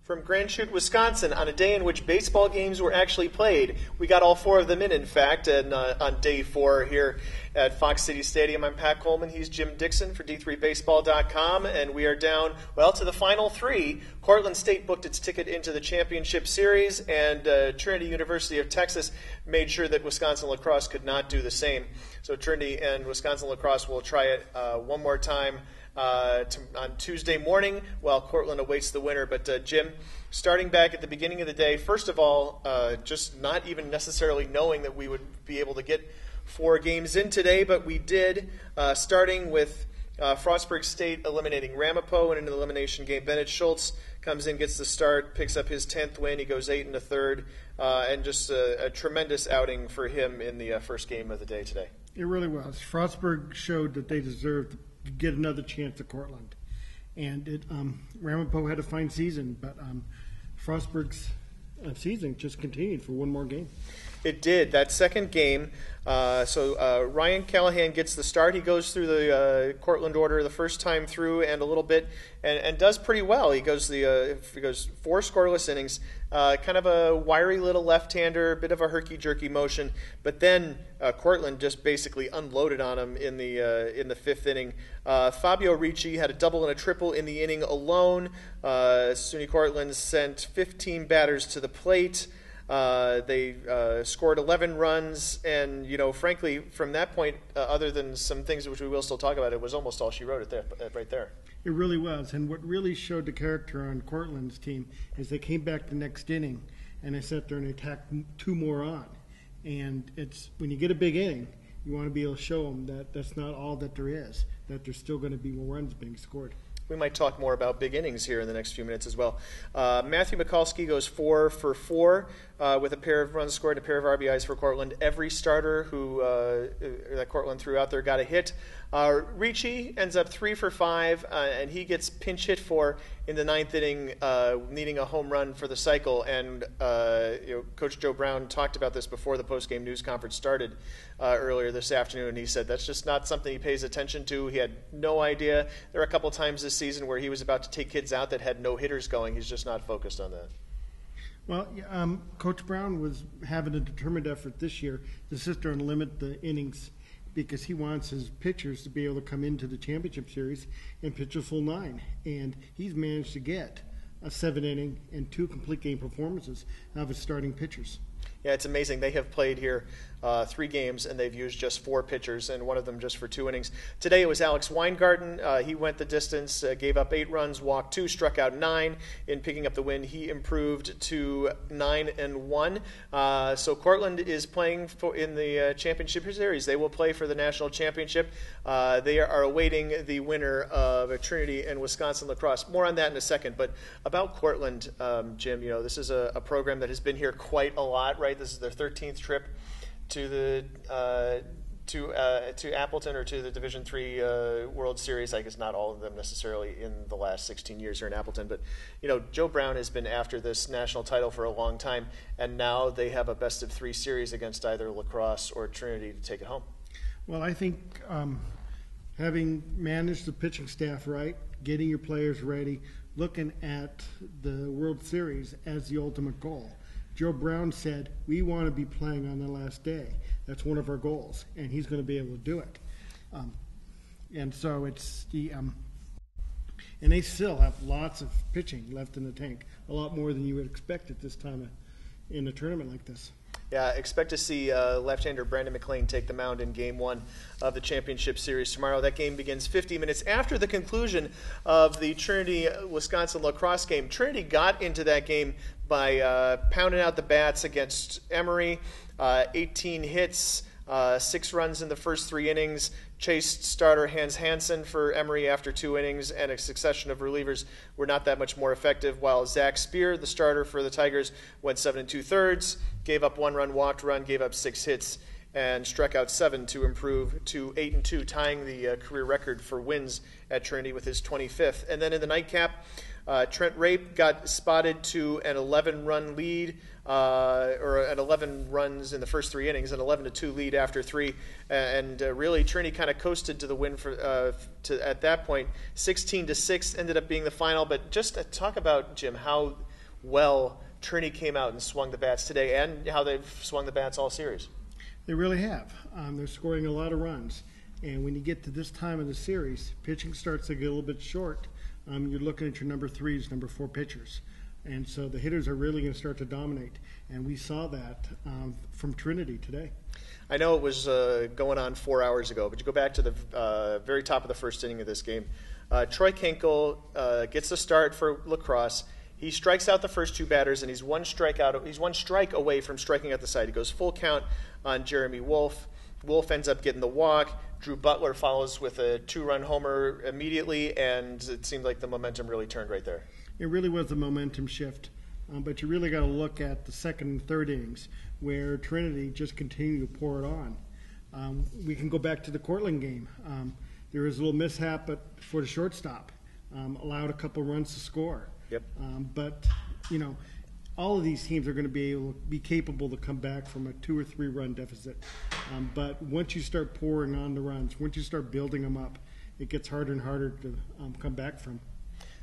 From Grand Chute, Wisconsin, on a day in which baseball games were actually played. We got all four of them in fact, and on day 4 here at Fox City Stadium. I'm Pat Coleman. He's Jim Dixon for D3Baseball.com, and we are down, to the final 3. Cortland State booked its ticket into the championship series, and Trinity University of Texas made sure that Wisconsin lacrosse could not do the same. So Trinity and Wisconsin lacrosse will try it one more time on Tuesday morning while Cortland awaits the winner. But Jim, starting back at the beginning of the day, first of all, just not even necessarily knowing that we would be able to get 4 games in today, but we did, starting with Frostburg State eliminating Ramapo in an elimination game. Bennett Schultz comes in, gets the start, picks up his 10th win. He goes 8 1/3, and just a tremendous outing for him in the first game of the day today. It really was. Frostburg showed that they deserved to get another chance at Cortland. And Ramapo had a fine season, but Frostburg's season just continued for one more game. It did. That second game, Ryan Callahan gets the start. He goes through the Cortland order the first time through and a little bit, and does pretty well. He goes 4 scoreless innings, kind of a wiry little left-hander, a bit of a herky-jerky motion, but then Cortland just basically unloaded on him in the 5th inning. Fabio Ricci had a double and a triple in the inning alone. SUNY Cortland sent 15 batters to the plate. They scored 11 runs, and frankly, from that point, other than some things which we will still talk about, it was almost all she wrote right there. It really was, and what really showed the character on Cortland's team is they came back the next inning, and they sat there and attacked 2 more on. And it's when you get a big inning, you want to be able to show them that that's not all that there is, that there's still going to be more runs being scored. We might talk more about big innings here in the next few minutes as well. Matthew Mikulski goes 4 for 4 with a pair of runs scored and a pair of RBIs for Cortland. Every starter that Cortland threw out there got a hit. Ricci ends up 3 for 5, and he gets pinch hit for in the 9th inning, needing a home run for the cycle. And Coach Joe Brown talked about this before the postgame news conference started earlier this afternoon. He said that's just not something he pays attention to. He had no idea. There were a couple times this season where he was about to take kids out that had no hitters going. He's just not focused on that. Well, Coach Brown was having a determined effort this year to sit there and limit the innings because he wants his pitchers to be able to come into the championship series and pitch a full 9. And he's managed to get a 7-inning and 2 complete game performances of his starting pitchers. Yeah, it's amazing. They have played here 3 games, and they've used just 4 pitchers, and one of them just for 2 innings. Today it was Alex Weingarten. He went the distance, gave up 8 runs, walked 2, struck out 9. In picking up the win, he improved to 9-1. So Cortland is playing in the championship series. They will play for the national championship. They are awaiting the winner of Trinity and Wisconsin lacrosse. More on that in a second. But about Cortland, Jim, this is a program that has been here quite a lot, right? This is their 13th trip to the to Appleton or to the Division III World Series. I guess not all of them necessarily in the last 16 years here in Appleton, but Joe Brown has been after this national title for a long time, and now they have a best of 3 series against either lacrosse or Trinity to take it home. Well, I think having managed the pitching staff right, getting your players ready, looking at the World Series as the ultimate goal. Joe Brown said, we want to be playing on the last day. That's one of our goals, and he's going to be able to do it. And so it's and they still have lots of pitching left in the tank, a lot more than you would expect at this time in a tournament like this. Yeah, expect to see left-hander Brandon McLean take the mound in Game 1 of the championship series tomorrow. That game begins 50 minutes after the conclusion of the Trinity-Wisconsin lacrosse game. Trinity got into that game by pounding out the bats against Emory, 18 hits, 6 runs in the first 3 innings, chased starter Hans Hansen for Emory after 2 innings, and a succession of relievers were not that much more effective, while Zach Spear, the starter for the Tigers, went 7 2/3, gave up 1 run, walked run, gave up 6 hits, and struck out 7 to improve to 8-2, tying the career record for wins at Trinity with his 25th. And then in the nightcap, Trent Rape got spotted to an 11-run lead, or an 11 runs in the first 3 innings, an 11-2 lead after 3, and really Trinity kind of coasted to the win at that point. 16-6 ended up being the final. But just to talk about, Jim, how well Trinity came out and swung the bats today, and how they've swung the bats all series. They really have. They're scoring a lot of runs. And when you get to this time of the series, pitching starts to get a little bit short. You're looking at your number 3s, number 4 pitchers. And so the hitters are really going to start to dominate. And we saw that from Trinity today. I know it was going on 4 hours ago, but you go back to the very top of the first inning of this game. Troy Kinkle gets the start for La Crosse. He strikes out the first 2 batters, and he's one strike away from striking out the side. He goes full count on Jeremy Wolf. Wolf ends up getting the walk. Drew Butler follows with a 2-run homer immediately, and it seemed like the momentum really turned right there. It really was a momentum shift. But you really got to look at the second and third innings where Trinity just continued to pour it on. We can go back to the Cortland game. There was a little mishap for the shortstop. Allowed a couple runs to score. Yep. But, all of these teams are going to be capable to come back from a 2 or 3 run deficit. But once you start pouring on the runs, once you start building them up, it gets harder and harder to come back from.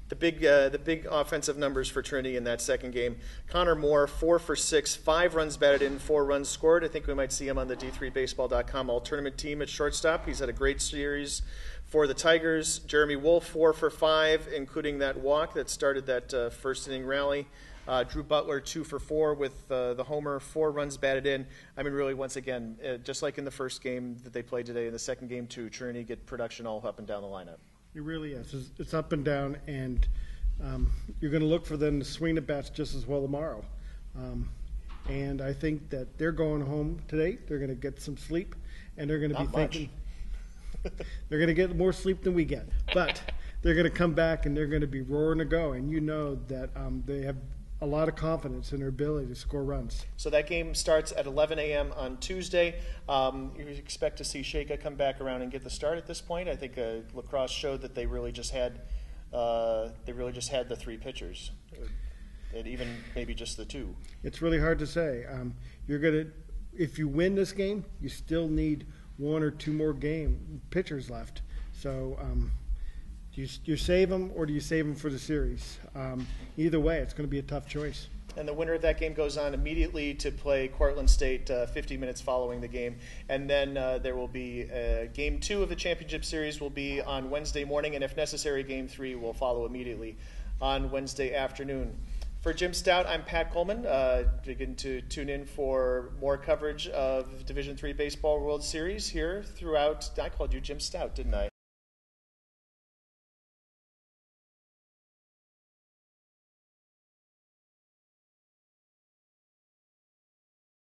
The big offensive numbers for Trinity in that second game. Connor Moore, 4 for 6, 5 runs batted in, 4 runs scored. I think we might see him on the D3Baseball.com all-tournament team at shortstop. He's had a great series for the Tigers. Jeremy Wolf, 4 for 5, including that walk that started that first inning rally. Drew Butler, 2 for 4 with the homer, 4 runs batted in. I mean, really, once again, just like in the first game that they played today, in the second game too, Trinity get production all up and down the lineup. It really is. It's up and down, and you're going to look for them to swing the bats just as well tomorrow. And I think that they're going home today. They're going to get some sleep, and they're going to be thinking they're going to get more sleep than we get. But they're going to come back, and they're going to be roaring to go. And you know that they have a lot of confidence in their ability to score runs. So that game starts at 11 a.m. on Tuesday. You expect to see Shaka come back around and get the start at this point. I think La Crosse showed that they really just had the 3 pitchers, and even maybe just the 2. It's really hard to say. If you win this game, you still need 1 or 2 more pitchers left. So. Do you save them, or do you save them for the series? Either way, it's going to be a tough choice. And the winner of that game goes on immediately to play Cortland State 50 minutes following the game. And then there will be Game 2 of the championship series will be on Wednesday morning, and if necessary, Game 3 will follow immediately on Wednesday afternoon. For Jim Stout, I'm Pat Coleman. Begin to tune in for more coverage of Division III Baseball World Series here throughout. I called you Jim Stout, didn't I?